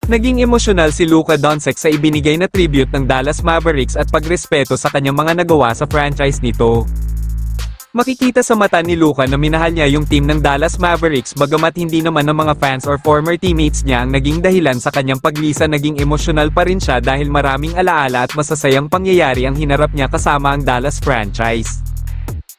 Naging emosyonal si Luka Doncic sa ibinigay na tribute ng Dallas Mavericks at pagrespeto sa kanyang mga nagawa sa franchise nito. Makikita sa mata ni Luka na minahal niya yung team ng Dallas Mavericks bagamat hindi naman ng mga fans or former teammates niya ang naging dahilan sa kanyang paglisa. Naging emosyonal pa rin siya dahil maraming alaala at masasayang pangyayari ang hinarap niya kasama ang Dallas franchise.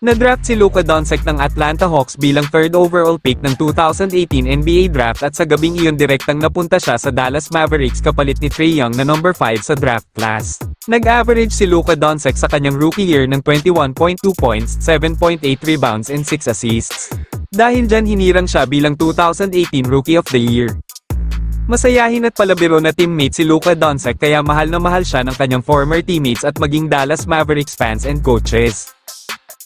Na-draft si Luka Doncic ng Atlanta Hawks bilang 3rd overall pick ng 2018 NBA Draft at sa gabing iyon direktang napunta siya sa Dallas Mavericks kapalit ni Trae Young na number 5 sa draft class. Nag-average si Luka Doncic sa kanyang rookie year ng 21.2 points, 7.8 rebounds and 6 assists. Dahil dyan hinirang siya bilang 2018 Rookie of the Year. Masayahin at palabiro na teammate si Luka Doncic kaya mahal na mahal siya ng kanyang former teammates at maging Dallas Mavericks fans and coaches.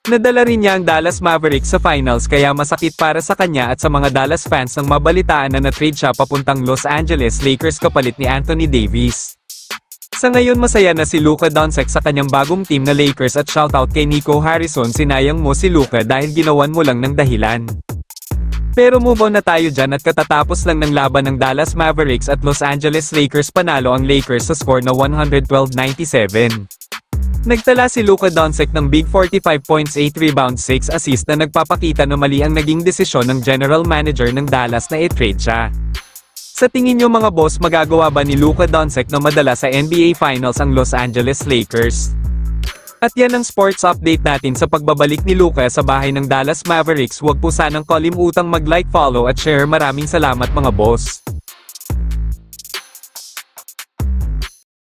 Nadala rin niya ang Dallas Mavericks sa finals kaya masakit para sa kanya at sa mga Dallas fans nang mabalitaan na na-trade siya papuntang Los Angeles Lakers kapalit ni Anthony Davis. Sa ngayon masaya na si Luka Doncic sa kanyang bagong team na Lakers at shoutout kay Nico Harrison, sinayang mo si Luka dahil ginawan mo lang ng dahilan. Pero move on na tayo dyan at katatapos lang ng laban ng Dallas Mavericks at Los Angeles Lakers, panalo ang Lakers sa score na 112-97. Nagtala si Luka Doncic ng big 45 points, 8 rebounds, 6 assists na nagpapakita na mali ang naging desisyon ng general manager ng Dallas na i-trade siya. Sa tingin nyo mga boss, magagawa ba ni Luka Doncic na madala sa NBA Finals ang Los Angeles Lakers? At yan ang sports update natin sa pagbabalik ni Luka sa bahay ng Dallas Mavericks. Huwag po sanang kalimutang mag-like, follow at share. Maraming salamat mga boss.